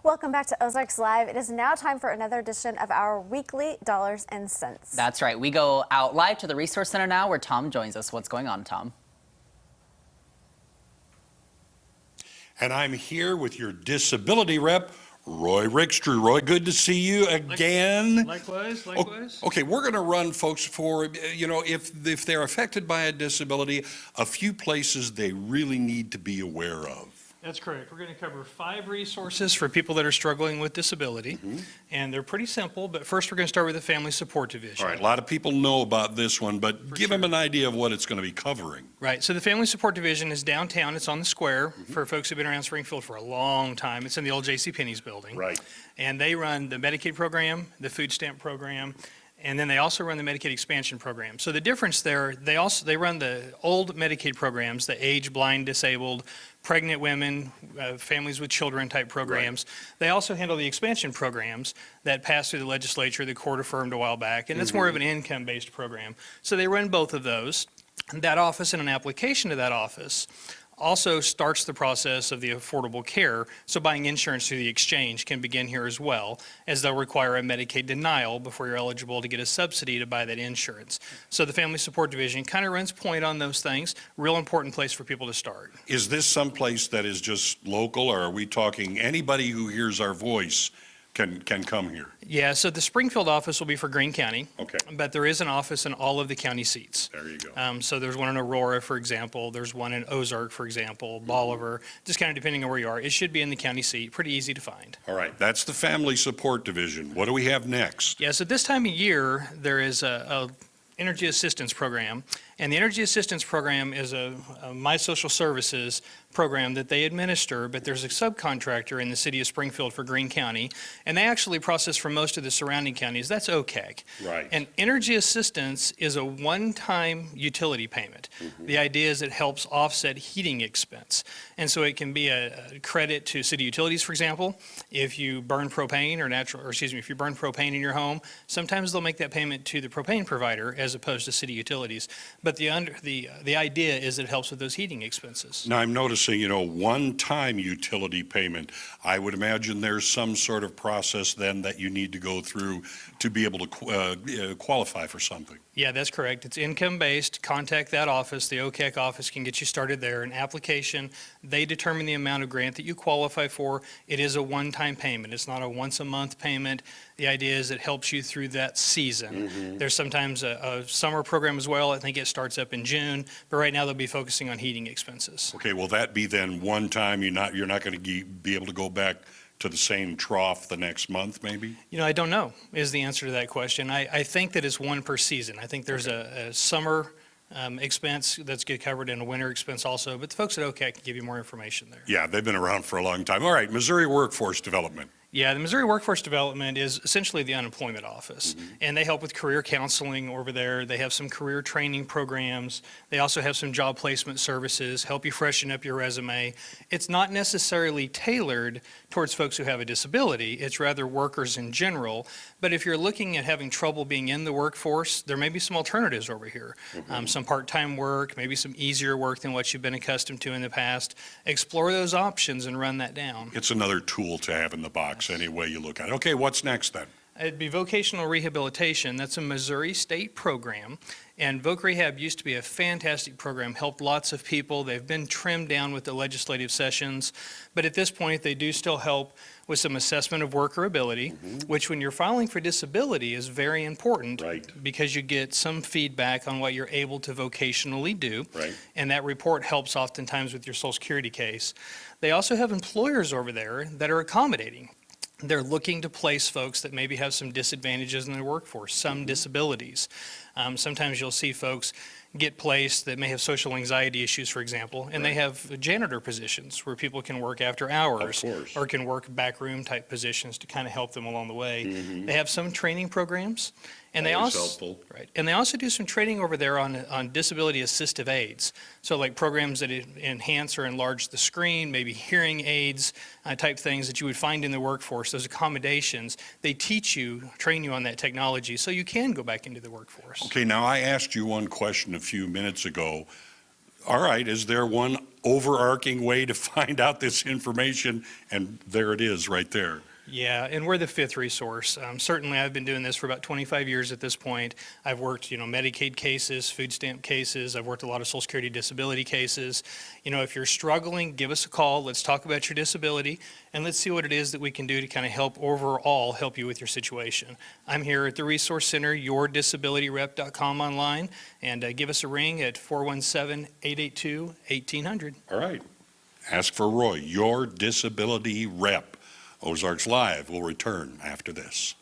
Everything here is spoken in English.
Welcome back to Ozarks Live. It is now time for another edition of our weekly Dollars and Cents. That's right. We go out live to the Resource Center now where Tom joins us. What's going on, Tom? And I'm here with your disability rep, Roy Rickstrew. Roy, good to see you again. Likewise. Okay, we're going to run folks for, if they're affected by a disability, a few places they really need to be aware of. That's correct. We're going to cover 5 resources for people that are struggling with disability, and they're pretty simple, but first we're going to start with the Family Support Division. All right, a lot of people know about this one, but give them an idea of what it's going to be covering. Right, so the Family Support Division is downtown. It's on the square for folks who've been around Springfield for a long time. It's in the old JCPenney's building. Right. And they run the Medicaid program, the food stamp program, and then they also run the Medicaid expansion program. So the difference there, they run the old Medicaid programs, the age, blind, disabled, pregnant women, families with children type programs. Right. They also handle the expansion programs that passed through the legislature, the court affirmed a while back, and it's more of an income-based program. So they run both of those. That office and an application to that office also starts the process of the Affordable Care, so buying insurance through the exchange can begin here as well, as they'll require a Medicaid denial before you're eligible to get a subsidy to buy that insurance. So the Family Support Division kind of runs point on those things. Real important place for people to start. Is this someplace that is just local, or are we talking anybody who hears our voice can come here? Yeah, so the Springfield office will be for Greene County. Okay. But there is an office in all of the county seats. There you go. So there's one in Aurora, for example. There's one in Ozarks, for example, Bolivar, just kind of depending on where you are. It should be in the county seat, pretty easy to find. All right, that's the Family Support Division. What do we have next? Yeah, so this time of year, there is a energy assistance program, and the energy assistance program is a My Social Services program that they administer, but there's a subcontractor in the city of Springfield for Greene County, and they actually process for most of the surrounding counties. That's OCAC. Right. And energy assistance is a one-time utility payment. The idea is it helps offset heating expense, and so it can be a credit to city utilities, for example. If you burn propane if you burn propane in your home, sometimes they'll make that payment to the propane provider as opposed to city utilities. But the idea is it helps with those heating expenses. Now, I'm noticing, one-time utility payment. I would imagine there's some sort of process then that you need to go through to be able to qualify for something. Yeah, that's correct. It's income-based. Contact that office. The OCAC office can get you started there. An application, they determine the amount of grant that you qualify for. It is a one-time payment. It's not a once-a-month payment. The idea is it helps you through that season. There's sometimes a summer program as well. I think it starts up in June, but right now they'll be focusing on heating expenses. Okay, will that be then one time? You're not going to be able to go back to the same trough the next month, maybe? I don't know is the answer to that question. I think that it's one per season. I think there's a summer expense that's get covered and a winter expense also, but the folks at OCAC can give you more information there. Yeah, they've been around for a long time. All right, Missouri Workforce Development. Yeah, the Missouri Workforce Development is essentially the unemployment office, and they help with career counseling over there. They have some career training programs. They also have some job placement services, help you freshen up your resume. It's not necessarily tailored towards folks who have a disability. It's rather workers in general. But if you're looking at having trouble being in the workforce, there may be some alternatives over here. Some part-time work, maybe some easier work than what you've been accustomed to in the past. Explore those options and run that down. It's another tool to have in the box any way you look at it. Okay, what's next then? It'd be vocational rehabilitation. That's a Missouri state program. And Voc Rehab used to be a fantastic program, helped lots of people. They've been trimmed down with the legislative sessions. But at this point, they do still help with some assessment of worker ability, which when you're filing for disability is very important because you get some feedback on what you're able to vocationally do. And that report helps oftentimes with your Social Security case. They also have employers over there that are accommodating. They're looking to place folks that maybe have some disadvantages in their workforce, some disabilities. Sometimes you'll see folks get placed that may have social anxiety issues, for example, and they have janitor positions where people can work after hours or can work backroom type positions to kind of help them along the way. They have some training programs, and they also and they also do some training over there on disability assistive aids. So like programs that enhance or enlarge the screen, maybe hearing aids type things that you would find in the workforce. Those accommodations, they teach you, train you on that technology so you can go back into the workforce. Okay, now I asked you one question a few minutes ago. All right, is there one overarching way to find out this information, and there it is right there. Yeah, and we're the fifth resource. Certainly, I've been doing this for about 25 years at this point. I've worked, Medicaid cases, food stamp cases. I've worked a lot of Social Security disability cases. If you're struggling, give us a call. Let's talk about your disability, and let's see what it is that we can do to kind of help you with your situation. I'm here at the Resource Center, yourdisabilityrep.com online, and give us a ring at 417-882-1800. All right. Ask for Roy, your disability rep. Ozarks Live will return after this.